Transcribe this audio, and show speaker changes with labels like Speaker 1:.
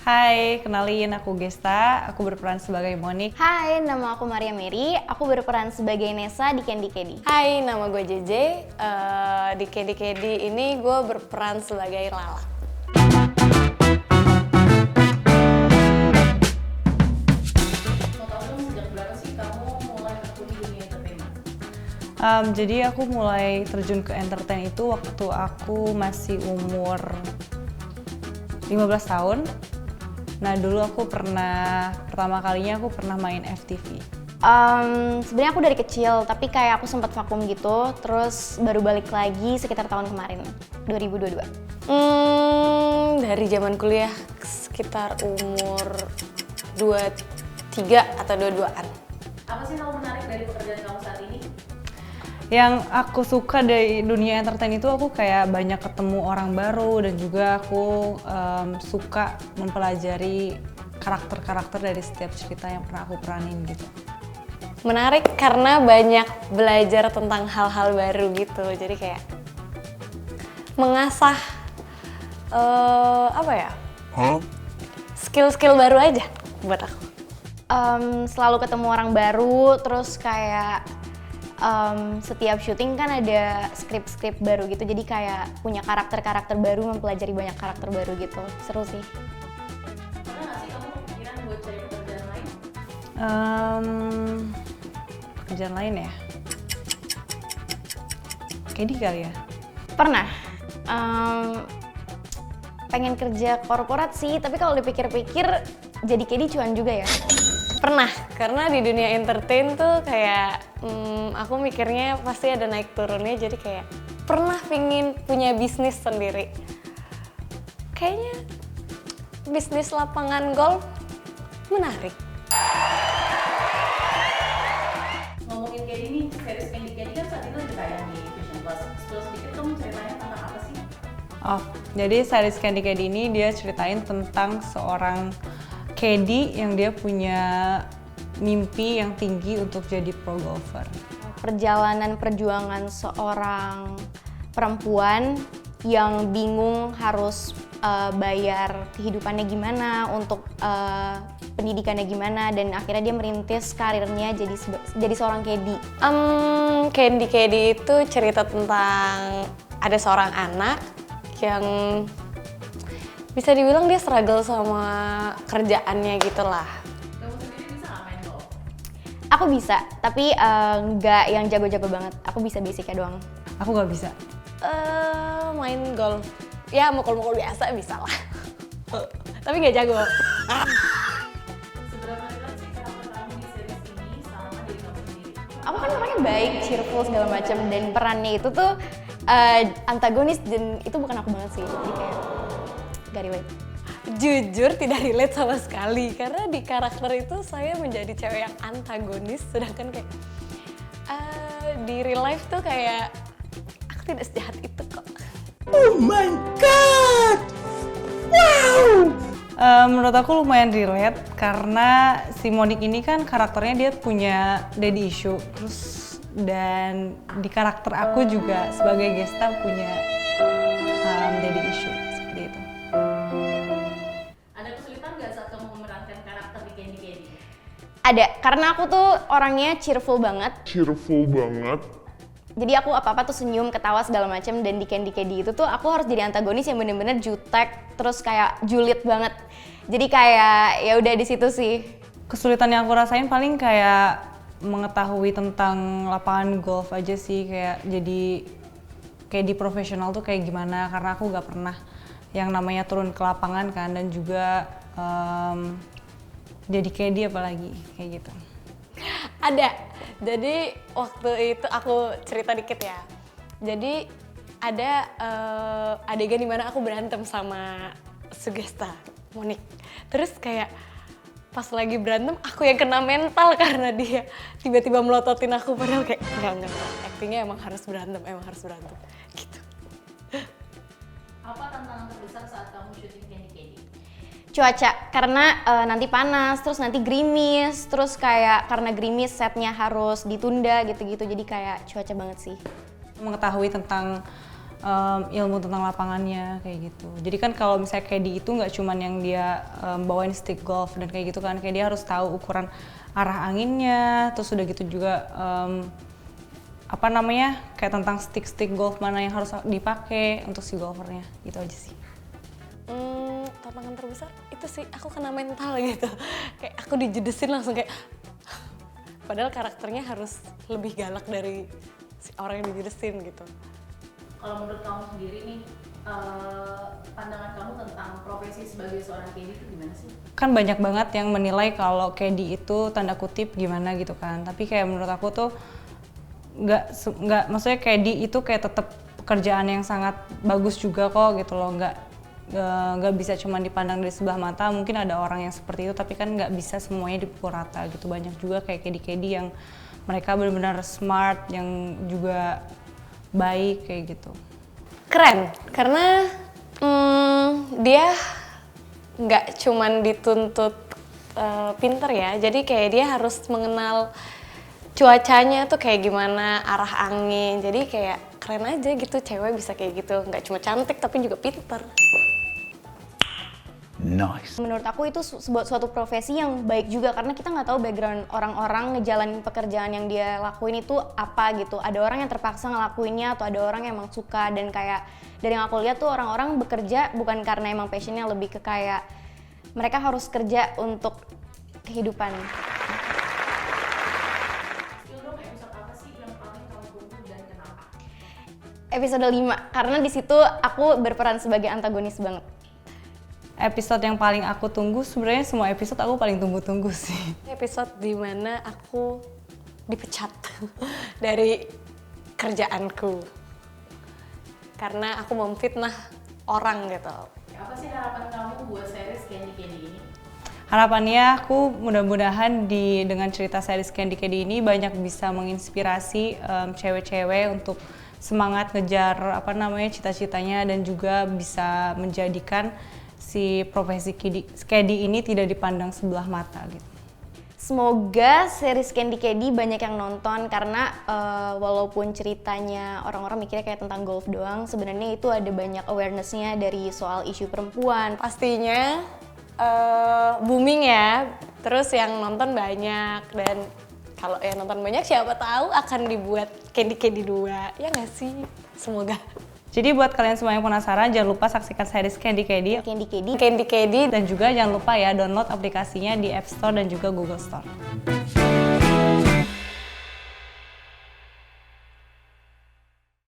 Speaker 1: Hai, kenalin aku Gesta, aku berperan sebagai Monik.
Speaker 2: Hai, nama aku Maria Mary, aku berperan sebagai Nessa di Candy Candy.
Speaker 3: Hai, nama gue JJ, di Candy Candy ini gue berperan sebagai Lala.
Speaker 1: Jadi aku mulai terjun ke entertain itu waktu aku masih umur 15 tahun. Nah dulu aku pertama kalinya aku pernah main FTV.
Speaker 2: Sebenarnya aku dari kecil, tapi kayak aku sempat vakum gitu, terus baru balik lagi sekitar tahun kemarin, 2022.
Speaker 3: Dari zaman kuliah sekitar umur 23 atau 22-an.
Speaker 4: Apa sih yang menarik dari pekerjaan kamu saat ini?
Speaker 1: Yang aku suka dari dunia entertain itu aku kayak banyak ketemu orang baru dan juga aku suka mempelajari karakter-karakter dari setiap cerita yang pernah aku peranin gitu.
Speaker 3: Menarik karena banyak belajar tentang hal-hal baru gitu, jadi kayak mengasah skill-skill baru aja buat aku.
Speaker 2: Selalu ketemu orang baru, terus kayak setiap syuting kan ada skrip-skrip baru gitu, jadi kayak punya karakter-karakter baru, mempelajari banyak karakter baru gitu, seru sih.
Speaker 4: Pernah nggak sih kamu kepikiran buat cari pekerjaan lain?
Speaker 1: Pekerjaan lain ya? Kedi kali ya?
Speaker 2: Pernah, pengen kerja korporat sih, tapi kalau dipikir-pikir jadi KD cuan juga ya.
Speaker 3: Pernah, karena di dunia entertain tuh kayak aku mikirnya pasti ada naik turunnya, jadi kayak pernah pingin punya bisnis sendiri. Kayaknya bisnis lapangan golf menarik.
Speaker 4: Ngomongin kayak ini, series Candy Candy kan saat itu udah tayang di Vision Plus. Sebelum sedikit kamu ceritanya tentang apa sih?
Speaker 1: Oh, jadi series Candy Candy ini dia ceritain tentang seorang Candy yang dia punya mimpi yang tinggi untuk jadi pro golfer.
Speaker 2: Perjalanan perjuangan seorang perempuan yang bingung harus bayar kehidupannya gimana, untuk pendidikannya gimana, dan akhirnya dia merintis karirnya jadi seorang KD.
Speaker 3: Candy Candy itu cerita tentang ada seorang anak yang bisa dibilang dia struggle sama kerjaannya gitu lah.
Speaker 4: Kamu sendiri bisa nggak main golf?
Speaker 2: Aku bisa, tapi nggak yang jago-jago banget. Aku bisa basicnya doang.
Speaker 1: Aku nggak bisa.
Speaker 3: Main golf, ya mukul-mukul biasa bisa lah. Tapi nggak jago.
Speaker 4: Seberapa dekat sih karakter kamu di series ini sama diri kamu sendiri?
Speaker 2: Aku kan orangnya baik, cheerful segala macam, dan perannya itu tuh antagonis, dan itu bukan aku banget sih. Jadi kayak gak relate.
Speaker 3: Jujur tidak relate sama sekali, karena di karakter itu saya menjadi cewek yang antagonis, sedangkan kayak di real life tuh kayak aku tidak sejahat itu kok.
Speaker 5: Oh my god! Wow!
Speaker 1: Menurut aku lumayan relate karena si Monik ini kan karakternya dia punya daddy issue, terus dan di karakter aku juga sebagai Gesta punya daddy issue seperti itu.
Speaker 4: Ada kesulitan nggak saat kamu memerankan karakter di Candy Candy?
Speaker 2: Ada, karena aku tuh orangnya cheerful banget. Jadi aku apa-apa tuh senyum, ketawa segala macam, dan di Candy Candy itu tuh aku harus jadi antagonis yang bener-bener jutek, terus kayak julid banget. Jadi kayak ya udah di situ sih.
Speaker 1: Kesulitan yang aku rasain paling kayak mengetahui tentang lapangan golf aja sih, kayak di profesional tuh kayak gimana, karena aku nggak pernah yang namanya turun ke lapangan kan, dan juga jadi KD apalagi kayak gitu.
Speaker 3: Ada. Jadi waktu itu aku cerita dikit ya. Jadi ada adegan dimana aku berantem sama Sugesta, Monik. Terus kayak pas lagi berantem aku yang kena mental karena dia tiba-tiba melototin aku, padahal kayak enggak. Actingnya emang harus berantem gitu.
Speaker 4: Apa tantangan terbesar saat kamu syuting Candy Candy?
Speaker 2: Cuaca, karena nanti panas, terus nanti gerimis, terus kayak karena gerimis setnya harus ditunda gitu-gitu, jadi kayak cuaca banget sih.
Speaker 1: Mengetahui tentang ilmu tentang lapangannya kayak gitu. Jadi kan kalau misalnya caddy itu nggak cuman yang dia bawain stick golf dan kayak gitu kan, kayak dia harus tahu ukuran arah anginnya, terus udah gitu juga kayak tentang stick golf mana yang harus dipakai untuk si golfernya, gitu aja sih.
Speaker 3: Tantangan terbesar itu sih aku kena mental gitu, kayak aku dijedesin langsung kayak padahal karakternya harus lebih galak dari si orang yang dijedesin gitu.
Speaker 4: Kalau menurut kamu sendiri nih, pandangan kamu tentang profesi sebagai seorang caddy itu gimana sih?
Speaker 1: Kan banyak banget yang menilai kalau caddy itu tanda kutip gimana gitu kan, tapi kayak menurut aku tuh nggak maksudnya caddy itu kayak tetap pekerjaan yang sangat bagus juga kok gitu loh, nggak bisa cuma dipandang dari sebelah mata. Mungkin ada orang yang seperti itu, tapi kan nggak bisa semuanya dipukul rata gitu. Banyak juga kayak caddy yang mereka benar-benar smart, yang juga baik kayak gitu.
Speaker 3: Keren, karena dia nggak cuman dituntut pinter ya, jadi kayak dia harus mengenal cuacanya tuh kayak gimana, arah angin, jadi kayak keren aja gitu cewek bisa kayak gitu, nggak cuma cantik tapi juga pinter.
Speaker 5: Nice.
Speaker 2: Menurut aku itu suatu profesi yang baik juga karena kita nggak tahu background orang-orang ngejalanin pekerjaan yang dia lakuin itu apa gitu. Ada orang yang terpaksa ngelakuinnya atau ada orang yang emang suka, dan kayak dari yang aku lihat tuh orang-orang bekerja bukan karena emang passionnya, lebih ke kayak mereka harus kerja untuk kehidupan.
Speaker 4: Spill dong episode apa sih yang paling kamu tunggu dan kenapa?
Speaker 2: Episode 5, karena di situ aku berperan sebagai antagonis banget.
Speaker 1: Episode yang paling aku tunggu, sebenarnya semua episode aku paling tunggu-tunggu sih.
Speaker 3: Episode dimana aku dipecat dari kerjaanku karena aku memfitnah orang gitu.
Speaker 4: Apa sih harapan kamu buat series Candy Candy ini?
Speaker 1: Harapannya aku mudah-mudahan dengan cerita series Candy Candy ini banyak bisa menginspirasi cewek-cewek untuk semangat ngejar cita-citanya, dan juga bisa menjadikan si profesi caddy ini tidak dipandang sebelah mata gitu.
Speaker 2: Semoga series Candy Caddy banyak yang nonton karena walaupun ceritanya orang-orang mikirnya kayak tentang golf doang, sebenarnya itu ada banyak awareness-nya dari soal isu perempuan.
Speaker 3: Pastinya booming ya, terus yang nonton banyak, dan kalau yang nonton banyak siapa tahu akan dibuat Candy Candy 2, ya nggak sih? Semoga.
Speaker 1: Jadi buat kalian semua yang penasaran, jangan lupa saksikan series Candy Candy.
Speaker 2: Candy Caddy.
Speaker 3: Candy Candy.
Speaker 1: Dan juga jangan lupa ya download aplikasinya di App Store dan juga Google Store.